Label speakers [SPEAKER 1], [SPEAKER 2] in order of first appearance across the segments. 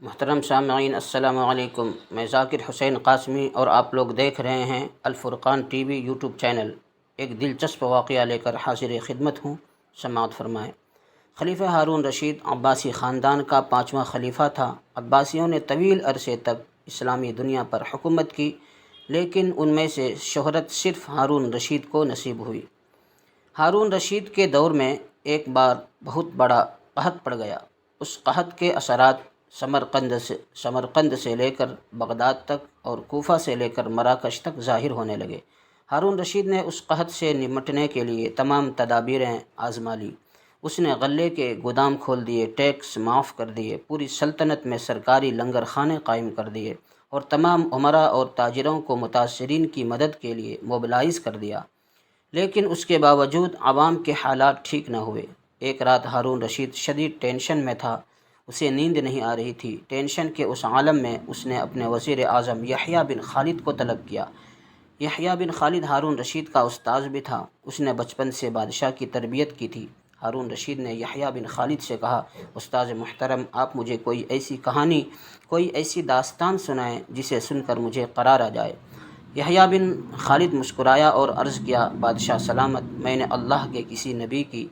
[SPEAKER 1] محترم سامعین السلام علیکم، میں ذاکر حسین قاسمی اور آپ لوگ دیکھ رہے ہیں الفرقان ٹی وی یوٹیوب چینل۔ ایک دلچسپ واقعہ لے کر حاضر خدمت ہوں، سماعت فرمائیں۔ خلیفہ ہارون رشید عباسی خاندان کا 5واں خلیفہ تھا۔ عباسیوں نے طویل عرصے تک اسلامی دنیا پر حکومت کی، لیکن ان میں سے شہرت صرف ہارون رشید کو نصیب ہوئی۔ ہارون رشید کے دور میں ایک بار بہت بڑا قحط پڑ گیا۔ اس قحط کے اثرات سمرقند سے لے کر بغداد تک اور کوفہ سے لے کر مراکش تک ظاہر ہونے لگے۔ ہارون رشید نے اس قحط سے نمٹنے کے لیے تمام تدابیریں آزما لی۔ اس نے غلے کے گودام کھول دیے، ٹیکس معاف کر دیے، پوری سلطنت میں سرکاری لنگر خانے قائم کر دیے اور تمام امراء اور تاجروں کو متاثرین کی مدد کے لیے موبلائز کر دیا۔ لیکن اس کے باوجود عوام کے حالات ٹھیک نہ ہوئے۔ ایک رات ہارون رشید شدید ٹینشن میں تھا، اسے نیند نہیں آ رہی تھی۔ ٹینشن کے اس عالم میں اس نے اپنے وزیر اعظم یحییٰ بن خالد کو طلب کیا۔ یحییٰ بن خالد ہارون رشید کا استاذ بھی تھا، اس نے بچپن سے بادشاہ کی تربیت کی تھی۔ ہارون رشید نے یحییٰ بن خالد سے کہا، استاذ محترم، آپ مجھے کوئی ایسی کہانی، کوئی ایسی داستان سنائیں جسے سن کر مجھے قرار آ جائے۔ یحییٰ بن خالد مسکرایا اور عرض کیا، بادشاہ سلامت، میں نے اللہ کے کسی نبی کی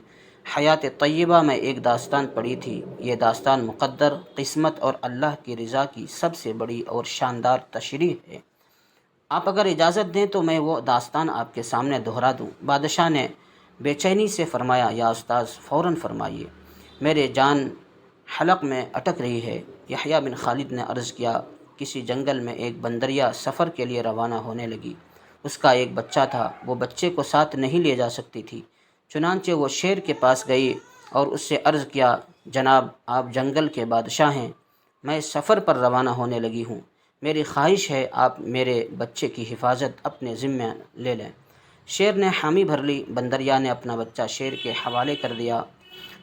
[SPEAKER 1] حیات طیبہ میں ایک داستان پڑھی تھی۔ یہ داستان مقدر، قسمت اور اللہ کی رضا کی سب سے بڑی اور شاندار تشریح ہے۔ آپ اگر اجازت دیں تو میں وہ داستان آپ کے سامنے دہرا دوں۔ بادشاہ نے بے چینی سے فرمایا، یا استاذ فوراً فرمائیے، میرے جان حلق میں اٹک رہی ہے۔ یحییٰ بن خالد نے عرض کیا، کسی جنگل میں ایک بندریا سفر کے لیے روانہ ہونے لگی۔ اس کا ایک بچہ تھا، وہ بچے کو ساتھ نہیں لے جا سکتی تھی۔ چنانچہ وہ شیر کے پاس گئی اور اس سے عرض کیا، جناب آپ جنگل کے بادشاہ ہیں، میں سفر پر روانہ ہونے لگی ہوں، میری خواہش ہے آپ میرے بچے کی حفاظت اپنے ذمہ لے لیں۔ شیر نے حامی بھر لی۔ بندریا نے اپنا بچہ شیر کے حوالے کر دیا۔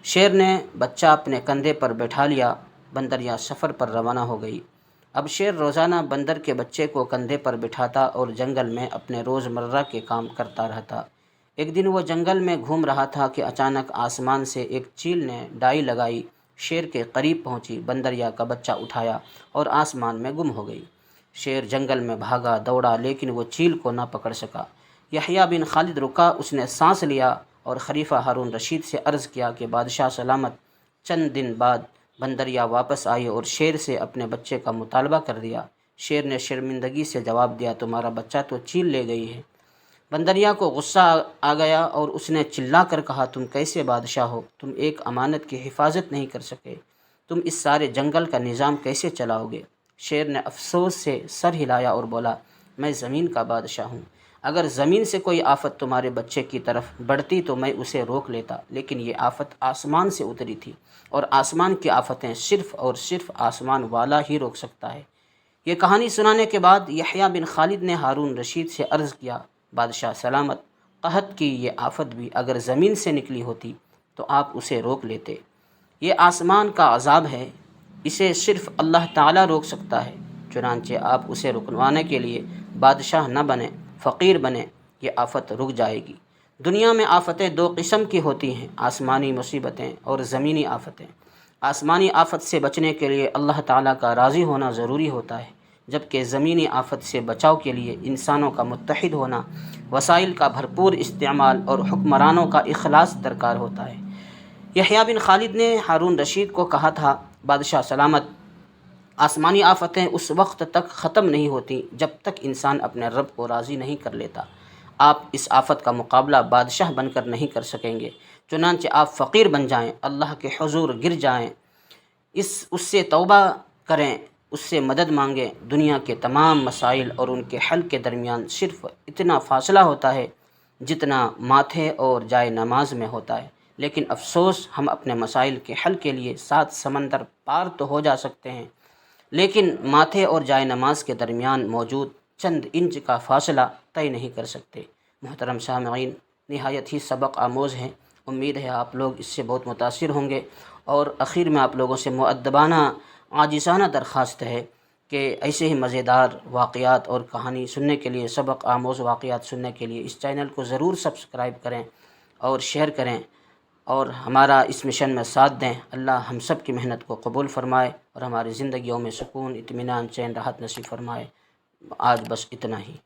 [SPEAKER 1] شیر نے بچہ اپنے کندھے پر بٹھا لیا۔ بندریا سفر پر روانہ ہو گئی۔ اب شیر روزانہ بندر کے بچے کو کندھے پر بٹھاتا اور جنگل میں اپنے روزمرہ کے کام کرتا رہتا۔ ایک دن وہ جنگل میں گھوم رہا تھا کہ اچانک آسمان سے ایک چیل نے ڈائی لگائی، شیر کے قریب پہنچی، بندریا کا بچہ اٹھایا اور آسمان میں گم ہو گئی۔ شیر جنگل میں بھاگا دوڑا، لیکن وہ چیل کو نہ پکڑ سکا۔ یحییٰ بن خالد رکا، اس نے سانس لیا اور خلیفہ ہارون رشید سے عرض کیا کہ بادشاہ سلامت۔ چند دن بعد بندریا واپس آئی اور شیر سے اپنے بچے کا مطالبہ کر دیا۔ شیر نے شرمندگی سے جواب دیا، تمہارا بچہ تو چیل لے گئی ہے۔ بندریا کو غصہ آ گیا اور اس نے چلا کر کہا، تم کیسے بادشاہ ہو؟ تم ایک امانت کی حفاظت نہیں کر سکے، تم اس سارے جنگل کا نظام کیسے چلاؤ گے؟ شیر نے افسوس سے سر ہلایا اور بولا، میں زمین کا بادشاہ ہوں، اگر زمین سے کوئی آفت تمہارے بچے کی طرف بڑھتی تو میں اسے روک لیتا، لیکن یہ آفت آسمان سے اتری تھی اور آسمان کی آفتیں صرف اور صرف آسمان والا ہی روک سکتا ہے۔ یہ کہانی سنانے کے بعد یحییٰ بن خالد نے ہارون رشید سے عرض کیا، بادشاہ سلامت، قحط کی یہ آفت بھی اگر زمین سے نکلی ہوتی تو آپ اسے روک لیتے۔ یہ آسمان کا عذاب ہے، اسے صرف اللہ تعالیٰ روک سکتا ہے، چنانچہ آپ اسے رکوانے کے لیے بادشاہ نہ بنیں، فقیر بنیں، یہ آفت رک جائے گی۔ دنیا میں آفتیں دو قسم کی ہوتی ہیں، آسمانی مصیبتیں اور زمینی آفتیں۔ آسمانی آفت سے بچنے کے لیے اللہ تعالیٰ کا راضی ہونا ضروری ہوتا ہے، جبکہ زمینی آفت سے بچاؤ کے لیے انسانوں کا متحد ہونا، وسائل کا بھرپور استعمال اور حکمرانوں کا اخلاص درکار ہوتا ہے۔ یحییٰ بن خالد نے ہارون رشید کو کہا تھا، بادشاہ سلامت، آسمانی آفتیں اس وقت تک ختم نہیں ہوتی جب تک انسان اپنے رب کو راضی نہیں کر لیتا۔ آپ اس آفت کا مقابلہ بادشاہ بن کر نہیں کر سکیں گے، چنانچہ آپ فقیر بن جائیں، اللہ کے حضور گر جائیں، اس سے توبہ کریں، اس سے مدد مانگیں۔ دنیا کے تمام مسائل اور ان کے حل کے درمیان صرف اتنا فاصلہ ہوتا ہے جتنا ماتھے اور جائے نماز میں ہوتا ہے، لیکن افسوس، ہم اپنے مسائل کے حل کے لیے 7 سمندر پار تو ہو جا سکتے ہیں، لیکن ماتھے اور جائے نماز کے درمیان موجود چند انچ کا فاصلہ طے نہیں کر سکتے۔ محترم سامعین، نہایت ہی سبق آموز ہیں، امید ہے آپ لوگ اس سے بہت متاثر ہوں گے، اور اخیر میں آپ لوگوں سے مؤدبانہ عاجزانہ درخواست ہے کہ ایسے ہی مزیدار واقعات اور کہانی سننے کے لیے، سبق آموز واقعات سننے کے لیے اس چینل کو ضرور سبسکرائب کریں اور شیئر کریں، اور ہمارا اس مشن میں ساتھ دیں۔ اللہ ہم سب کی محنت کو قبول فرمائے اور ہماری زندگیوں میں سکون، اطمینان، چین، راحت نصیب فرمائے۔ آج بس اتنا ہی۔